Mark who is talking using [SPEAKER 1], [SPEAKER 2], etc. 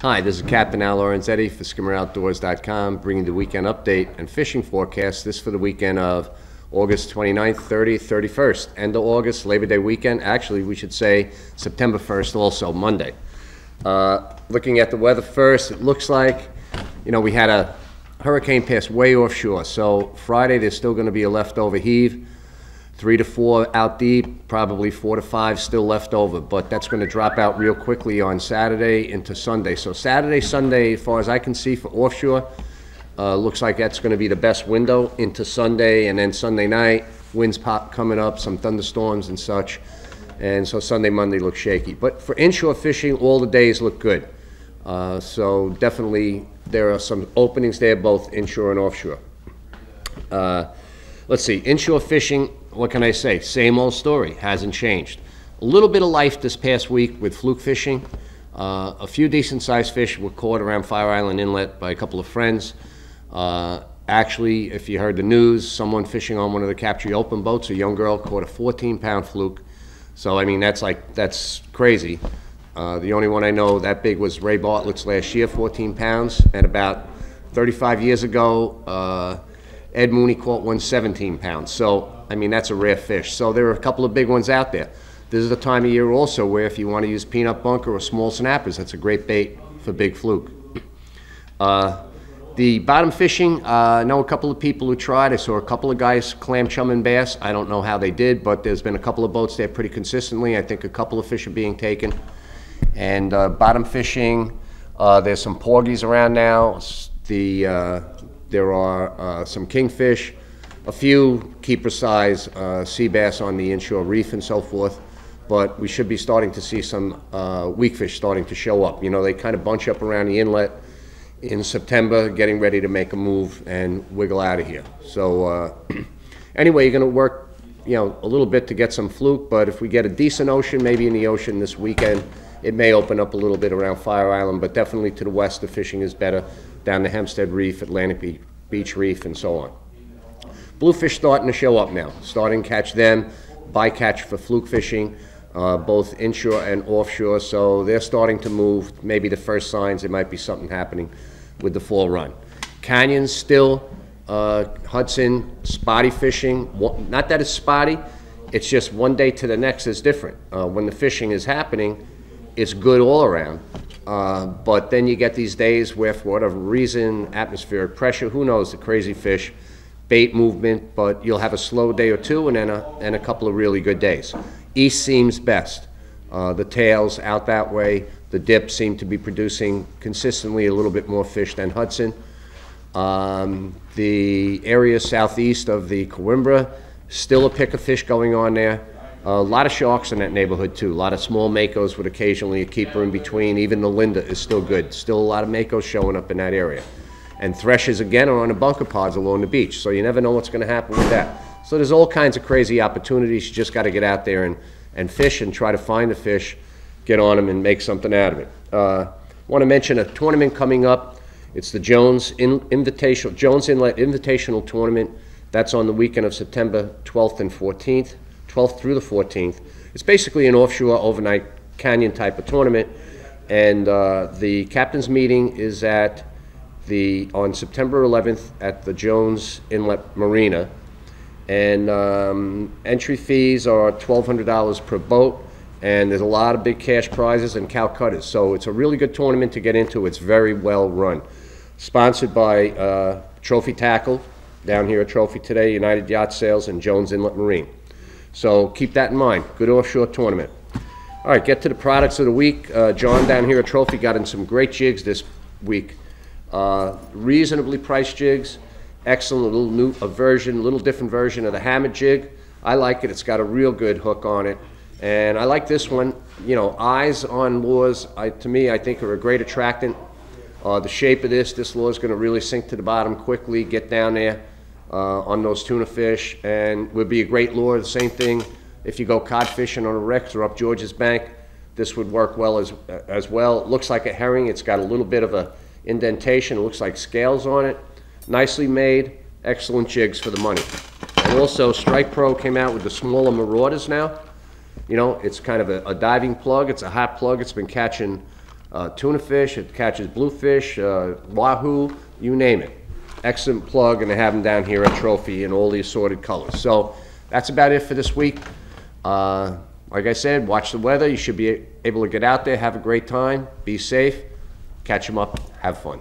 [SPEAKER 1] Hi, this is Captain Al Lorenzetti for skimmeroutdoors.com, bringing the weekend update and fishing forecast. This for the weekend of August 29th, 30th, 31st. End of August, Labor Day weekend. Actually, we should say September 1st also, Monday. Looking at the weather first, it looks like, we had a hurricane pass way offshore. So Friday, there's still going to be a leftover heave. 3 to 4 out deep, probably 4 to 5 still left over, but that's going to drop out real quickly on Saturday into Sunday. So Saturday, Sunday, as far as I can see for offshore, looks like that's going to be the best window into Sunday, and then Sunday night, winds coming up, some thunderstorms and such, and so Sunday, Monday looks shaky. But for inshore fishing, all the days look good. So definitely there are some openings there, both inshore and offshore. Let's see, inshore fishing, what can I say? Same old story, hasn't changed. A little bit of life this past week with fluke fishing. A few decent sized fish were caught around Fire Island Inlet by a couple of friends. Actually, if you heard the news, someone fishing on one of the capture open boats, a young girl caught a 14-pound fluke. So, I mean, that's crazy. The only one I know that big was Ray Bartlett's last year, 14 pounds. And about 35 years ago, Ed Mooney caught one 17 pounds. So, I mean, that's a rare fish. So there are a couple of big ones out there. This is the time of year also where if you want to use peanut bunker or small snappers, that's a great bait for big fluke. The bottom fishing, I know a couple of people who tried. I saw a couple of guys clam, chum, and bass. I don't know how they did, but there's been a couple of boats there pretty consistently. I think a couple of fish are being taken. And bottom fishing, there's some porgies around now. There are some kingfish, a few keeper size sea bass on the inshore reef and so forth, but we should be starting to see some weak fish starting to show up. They kind of bunch up around the inlet in September, getting ready to make a move and wiggle out of here. So anyway, you're going to work a little bit to get some fluke, but if we get a decent ocean, maybe in the ocean this weekend, it may open up a little bit around Fire Island, but definitely to the west the fishing is better, down the Hempstead Reef, Atlantic Beach Reef, and so on. Bluefish starting to show up now. Starting to catch them, bycatch for fluke fishing, both inshore and offshore. So they're starting to move. Maybe the first signs there might be something happening with the fall run. Canyons still, Hudson, spotty fishing. Not that it's spotty, it's just one day to the next is different. When the fishing is happening, it's good all around. But then you get these days where, for whatever reason, atmospheric pressure, who knows, the crazy fish, bait movement, but you'll have a slow day or two and then a couple of really good days. East seems best. The tails out that way, the dips seem to be producing consistently a little bit more fish than Hudson. The area southeast of the Coimbra, still a pick of fish going on there. A lot of sharks in that neighborhood too. A lot of small makos with occasionally a keeper in between. Even the Linda is still good. Still a lot of makos showing up in that area. And threshers again are on the bunker pods along the beach. So you never know what's going to happen with that. So there's all kinds of crazy opportunities. You just got to get out there and fish and try to find the fish, get on them and make something out of it. I want to mention a tournament coming up. It's the Jones Inlet Invitational Tournament. That's on the weekend of September 12th and 14th. 12th through the 14th. It's basically an offshore overnight canyon type of tournament, and the captain's meeting is on September 11th at the Jones Inlet Marina, and entry fees are $1,200 per boat, and there's a lot of big cash prizes and Calcuttas, so it's a really good tournament to get into. It's very well run. Sponsored by Trophy Tackle down here at Trophy Today, United Yacht Sales, and Jones Inlet Marine. So keep that in mind. Good offshore tournament. All right, get to the products of the week. John down here at Trophy got in some great jigs this week. Reasonably priced jigs. Excellent little different version of the hammer jig. I like it. It's got a real good hook on it. And I like this one. Eyes on lures, to me, I think are a great attractant. The shape of this lure is going to really sink to the bottom quickly, get down there. On those tuna fish, and would be a great lure. The same thing if you go cod fishing on a Rex or up George's Bank, this would work well as well. It looks like a herring. It's got a little bit of a indentation. It looks like scales on it. Nicely made, excellent jigs for the money. And also Strike Pro came out with the smaller Marauders now. It's kind of a diving plug. It's a hot plug. It's been catching tuna fish, it catches bluefish, wahoo, you name it. Excellent plug, and they have them down here at Trophy in all the assorted colors. So that's about it for this week. Like I said, watch the weather. You should be able to get out there, have a great time, be safe, catch them up, have fun.